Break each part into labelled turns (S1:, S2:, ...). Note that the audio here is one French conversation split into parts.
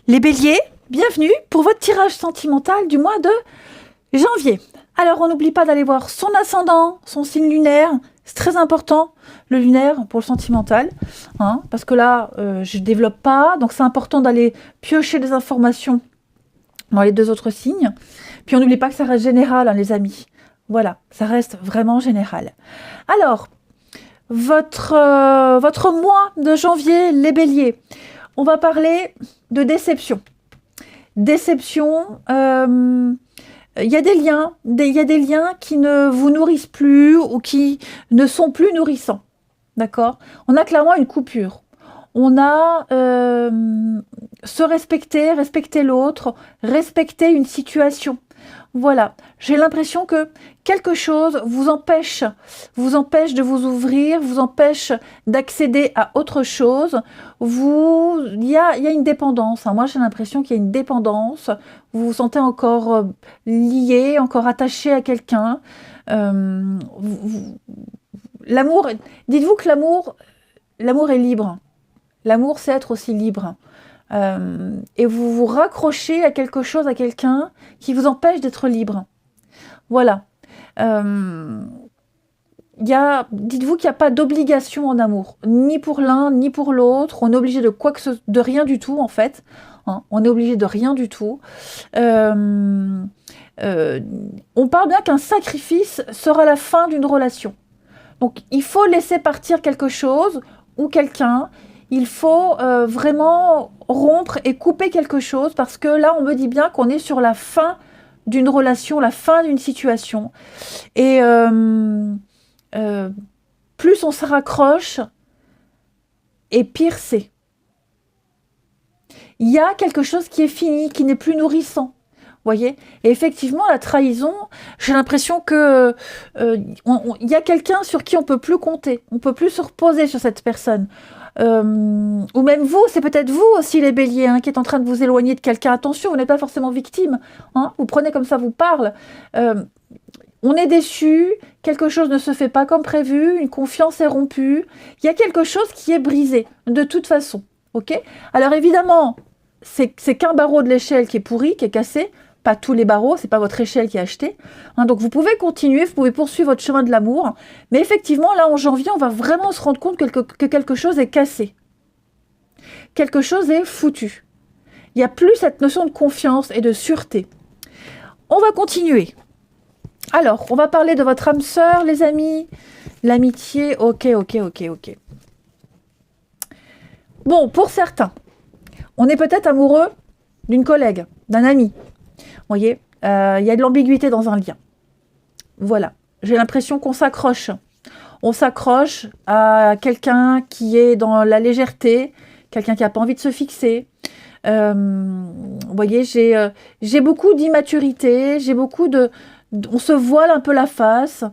S1: Les béliers, bienvenue pour votre tirage sentimental du mois de janvier. Alors, on n'oublie pas d'aller voir son ascendant, son signe lunaire. C'est très important, le lunaire, pour le sentimental. Parce que là, je ne développe pas. Donc, c'est important d'aller piocher des informations dans les deux autres signes. Puis, on n'oublie pas que ça reste général, les amis. Voilà, ça reste vraiment général. Alors, votre mois de janvier, les béliers. On va parler de déception. Déception, il y a des liens qui ne vous nourrissent plus ou qui ne sont plus nourrissants. D'accord ? On a clairement une coupure. On a se respecter, respecter l'autre, respecter une situation. Voilà, j'ai l'impression que quelque chose vous empêche de vous ouvrir, vous empêche d'accéder à autre chose. Il y a une dépendance. Moi, j'ai l'impression qu'il y a une dépendance. Vous vous sentez encore lié, encore attaché à quelqu'un. L'amour, dites-vous que l'amour est libre. L'amour, c'est être aussi libre. Et vous vous raccrochez à quelque chose, à quelqu'un qui vous empêche d'être libre. Voilà. Dites-vous qu'il n'y a pas d'obligation en amour, ni pour l'un, ni pour l'autre. On est obligé de rien du tout, en fait. On est obligé de rien du tout. On parle bien qu'un sacrifice sera la fin d'une relation. Donc, il faut laisser partir quelque chose ou quelqu'un. Il faut vraiment rompre et couper quelque chose parce que là, on me dit bien qu'on est sur la fin d'une relation, la fin d'une situation. Et plus on se raccroche, et pire c'est. Il y a quelque chose qui est fini, qui n'est plus nourrissant. Voyez ? Et effectivement, la trahison, j'ai l'impression que il y a quelqu'un sur qui on peut plus compter. On peut plus se reposer sur cette personne. Ou même vous, c'est peut-être vous aussi les béliers qui êtes en train de vous éloigner de quelqu'un. Attention, vous n'êtes pas forcément victime. Vous prenez comme ça vous parle. On est déçu, quelque chose ne se fait pas comme prévu, une confiance est rompue. Il y a quelque chose qui est brisé, de toute façon. Ok ? Alors évidemment, c'est qu'un barreau de l'échelle qui est pourri, qui est cassé. Pas tous les barreaux, c'est pas votre échelle qui est achetée. Donc vous pouvez continuer, vous pouvez poursuivre votre chemin de l'amour. Mais effectivement, là en janvier, on va vraiment se rendre compte que quelque chose est cassé. Quelque chose est foutu. Il n'y a plus cette notion de confiance et de sûreté. On va continuer. Alors, on va parler de votre âme sœur, les amis. L'amitié, ok. Bon, pour certains, on est peut-être amoureux d'une collègue, d'un ami. Vous voyez, il y a de l'ambiguïté dans un lien. Voilà, j'ai l'impression qu'on s'accroche. On s'accroche à quelqu'un qui est dans la légèreté, quelqu'un qui n'a pas envie de se fixer. Vous voyez, j'ai beaucoup d'immaturité, j'ai beaucoup on se voile un peu la face.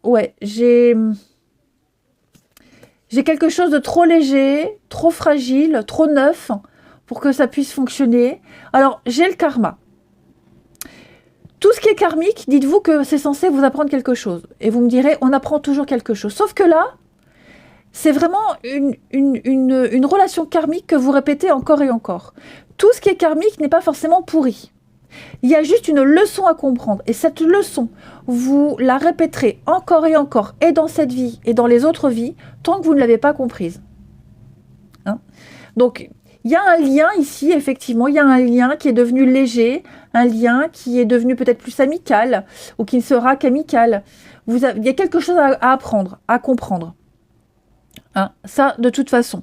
S1: Ouais, j'ai quelque chose de trop léger, trop fragile, trop neuf pour que ça puisse fonctionner. Alors, j'ai le karma. Tout ce qui est karmique, dites-vous que c'est censé vous apprendre quelque chose. Et vous me direz, on apprend toujours quelque chose. Sauf que là, c'est vraiment une relation karmique que vous répétez encore et encore. Tout ce qui est karmique n'est pas forcément pourri. Il y a juste une leçon à comprendre. Et cette leçon, vous la répéterez encore et dans cette vie et dans les autres vies, tant que vous ne l'avez pas comprise. Donc, il y a un lien ici, effectivement, il y a un lien qui est devenu léger, un lien qui est devenu peut-être plus amical, ou qui ne sera qu'amical. Il y a quelque chose à apprendre, à comprendre. Ça, de toute façon.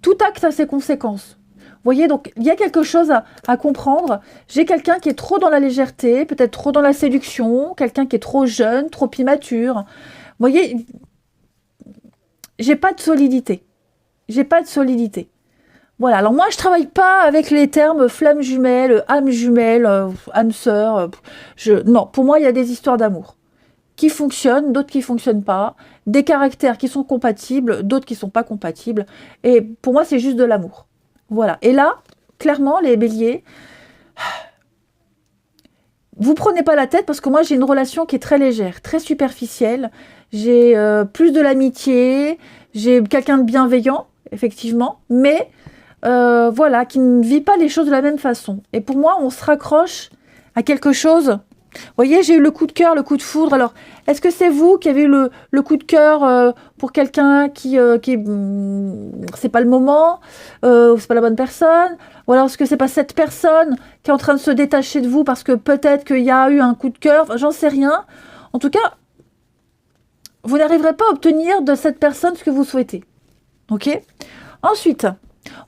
S1: Tout acte a ses conséquences. Vous voyez, donc il y a quelque chose à comprendre. J'ai quelqu'un qui est trop dans la légèreté, peut-être trop dans la séduction, quelqu'un qui est trop jeune, trop immature. Vous voyez, j'ai pas de solidité. Voilà, alors moi je travaille pas avec les termes flamme jumelle, âme sœur. Non, pour moi il y a des histoires d'amour qui fonctionnent, d'autres qui fonctionnent pas, des caractères qui sont compatibles, d'autres qui sont pas compatibles. Et pour moi c'est juste de l'amour. Voilà. Et là, clairement les béliers, vous prenez pas la tête parce que moi, j'ai une relation qui est très légère, très superficielle. J'ai plus de l'amitié, j'ai quelqu'un de bienveillant, effectivement, mais voilà, qui ne vit pas les choses de la même façon. Et pour moi, on se raccroche à quelque chose. Vous voyez, j'ai eu le coup de cœur, le coup de foudre. Alors, est-ce que c'est vous qui avez eu le coup de cœur pour quelqu'un qui c'est pas le moment, c'est pas la bonne personne, ou alors est-ce que c'est pas cette personne qui est en train de se détacher de vous parce que peut-être qu'il y a eu un coup de cœur, enfin, j'en sais rien. En tout cas, vous n'arriverez pas à obtenir de cette personne ce que vous souhaitez. Ok ? Ensuite,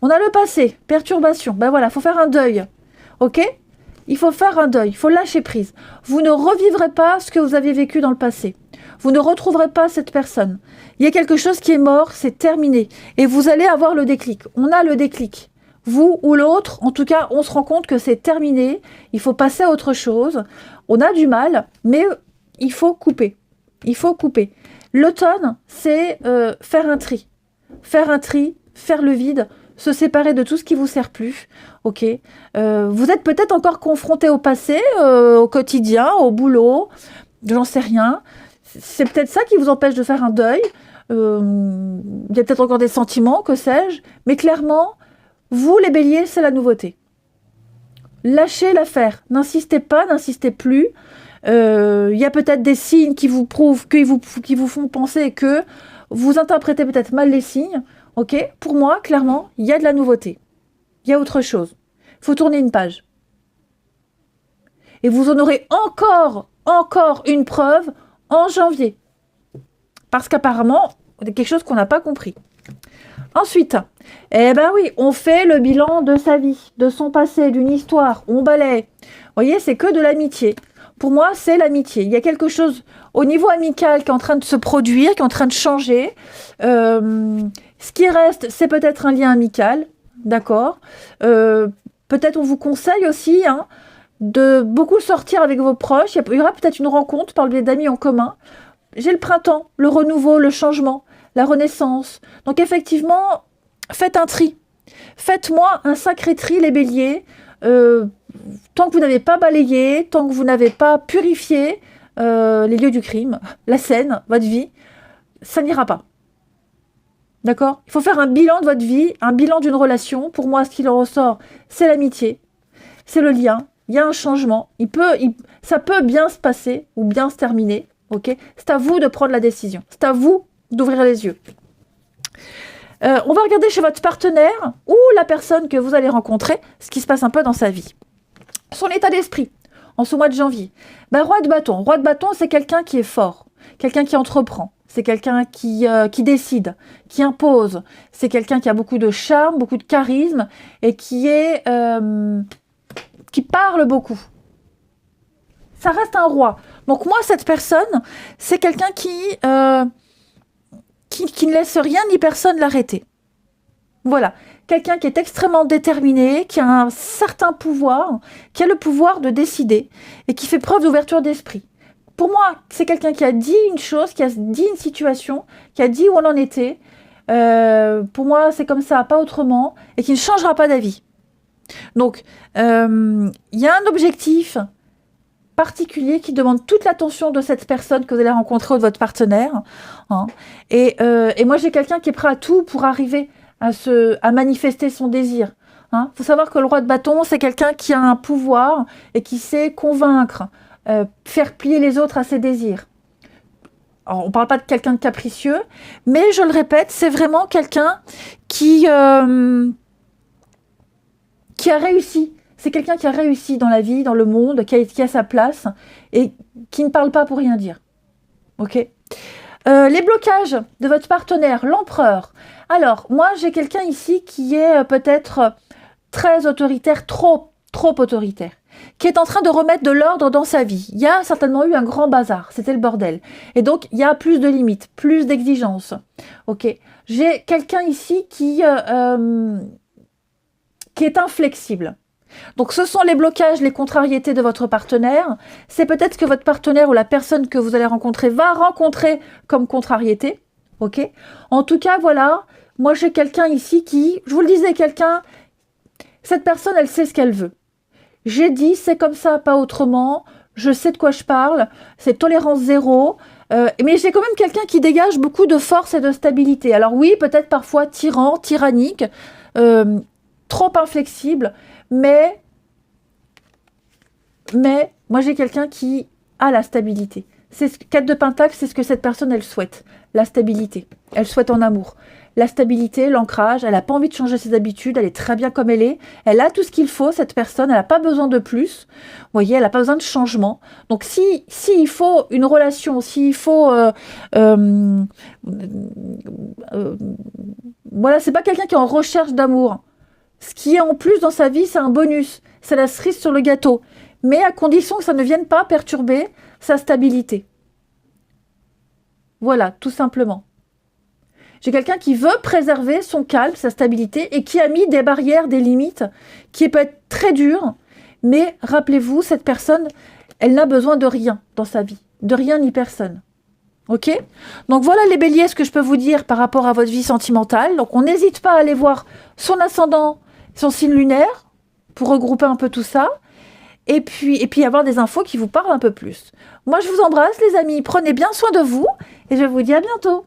S1: on a le passé, perturbation. Ben voilà, il faut faire un deuil. Ok ? Il faut faire un deuil, il faut lâcher prise. Vous ne revivrez pas ce que vous avez vécu dans le passé. Vous ne retrouverez pas cette personne. Il y a quelque chose qui est mort, c'est terminé. Et vous allez avoir le déclic. On a le déclic. Vous ou l'autre, en tout cas, on se rend compte que c'est terminé. Il faut passer à autre chose. On a du mal, mais il faut couper. Il faut couper. L'automne, c'est faire un tri. Faire un tri, faire le vide, se séparer de tout ce qui vous sert plus. Ok. Vous êtes peut-être encore confronté au passé, au quotidien, au boulot, j'en sais rien. C'est peut-être ça qui vous empêche de faire un deuil. Il y a peut-être encore des sentiments, que sais-je. Mais clairement, vous, les béliers, c'est la nouveauté. Lâchez l'affaire. N'insistez pas, n'insistez plus. Il y a peut-être des signes qui vous prouvent, qui vous font penser que vous interprétez peut-être mal les signes. Ok, pour moi, clairement, il y a de la nouveauté. Il y a autre chose. Il faut tourner une page. Et vous en aurez encore une preuve en janvier. Parce qu'apparemment, c'est quelque chose qu'on n'a pas compris. Ensuite, eh ben oui, on fait le bilan de sa vie, de son passé, d'une histoire. On balaie. Vous voyez, c'est que de l'amitié. Pour moi, c'est l'amitié. Il y a quelque chose au niveau amical qui est en train de se produire, qui est en train de changer. Ce qui reste, c'est peut-être un lien amical, d'accord. Peut-être on vous conseille aussi de beaucoup sortir avec vos proches. Il y aura peut-être une rencontre par le biais d'amis en commun. J'ai le printemps, le renouveau, le changement, la renaissance. Donc effectivement, faites un tri. Faites-moi un sacré tri, les béliers. Tant que vous n'avez pas balayé, tant que vous n'avez pas purifié les lieux du crime, la scène, votre vie, ça n'ira pas. D'accord ? Il faut faire un bilan de votre vie, un bilan d'une relation. Pour moi, ce qui en ressort, c'est l'amitié, c'est le lien. Il y a un changement. Ça peut bien se passer ou bien se terminer. Ok ? C'est à vous de prendre la décision. C'est à vous d'ouvrir les yeux. On va regarder chez votre partenaire ou la personne que vous allez rencontrer ce qui se passe un peu dans sa vie. Son état d'esprit en ce mois de janvier. Roi de bâton. Roi de bâton, c'est quelqu'un qui est fort, quelqu'un qui entreprend. C'est quelqu'un qui décide, qui impose. C'est quelqu'un qui a beaucoup de charme, beaucoup de charisme et qui parle beaucoup. Ça reste un roi. Donc moi, cette personne, c'est quelqu'un qui ne laisse rien ni personne l'arrêter. Voilà. Quelqu'un qui est extrêmement déterminé, qui a un certain pouvoir, qui a le pouvoir de décider et qui fait preuve d'ouverture d'esprit. Pour moi, c'est quelqu'un qui a dit une chose, qui a dit une situation, qui a dit où on en était. Pour moi, c'est comme ça, pas autrement, et qui ne changera pas d'avis. Donc, il y a un objectif particulier qui demande toute l'attention de cette personne que vous allez rencontrer ou de votre partenaire. Et moi, j'ai quelqu'un qui est prêt à tout pour arriver à manifester son désir. Faut savoir que le roi de bâton, c'est quelqu'un qui a un pouvoir et qui sait convaincre, faire plier les autres à ses désirs. Alors, on ne parle pas de quelqu'un de capricieux, mais je le répète, c'est vraiment quelqu'un qui a réussi. C'est quelqu'un qui a réussi dans la vie, dans le monde, qui a sa place et qui ne parle pas pour rien dire. Ok ? Les blocages de votre partenaire, l'empereur. Alors, moi, j'ai quelqu'un ici qui est peut-être très autoritaire, trop autoritaire, qui est en train de remettre de l'ordre dans sa vie. Il y a certainement eu un grand bazar, c'était le bordel. Et donc, il y a plus de limites, plus d'exigences. Ok. J'ai quelqu'un ici qui est inflexible. Donc, ce sont les blocages, les contrariétés de votre partenaire. C'est peut-être que votre partenaire ou la personne que vous allez rencontrer va rencontrer comme contrariété. Ok. En tout cas, voilà. Moi, j'ai quelqu'un ici qui, je vous le disais, cette personne, elle sait ce qu'elle veut. J'ai dit, c'est comme ça, pas autrement. je sais de quoi je parle, c'est tolérance zéro. Mais j'ai quand même quelqu'un qui dégage beaucoup de force et de stabilité. Alors oui, peut-être parfois tyran, tyrannique, trop inflexible, mais moi j'ai quelqu'un qui a la stabilité. 4 de Pentacle, c'est ce que cette personne, elle souhaite. La stabilité. Elle souhaite en amour. La stabilité, l'ancrage, elle n'a pas envie de changer ses habitudes, elle est très bien comme elle est. Elle a tout ce qu'il faut, cette personne, elle n'a pas besoin de plus. Vous voyez, elle n'a pas besoin de changement. Donc il faut une relation, s'il faut... voilà, c'est pas quelqu'un qui est en recherche d'amour. Ce qui est en plus dans sa vie, c'est un bonus. C'est la cerise sur le gâteau. Mais à condition que ça ne vienne pas perturber sa stabilité. Voilà, tout simplement. J'ai quelqu'un qui veut préserver son calme, sa stabilité, et qui a mis des barrières, des limites, qui peut être très dur. Mais rappelez-vous, cette personne, elle n'a besoin de rien dans sa vie. De rien ni personne. Ok ? Donc voilà les béliers, ce que je peux vous dire par rapport à votre vie sentimentale. Donc on n'hésite pas à aller voir son ascendant, son signe lunaire, pour regrouper un peu tout ça. Et puis avoir des infos qui vous parlent un peu plus. Moi, je vous embrasse, les amis. Prenez bien soin de vous et je vous dis à bientôt.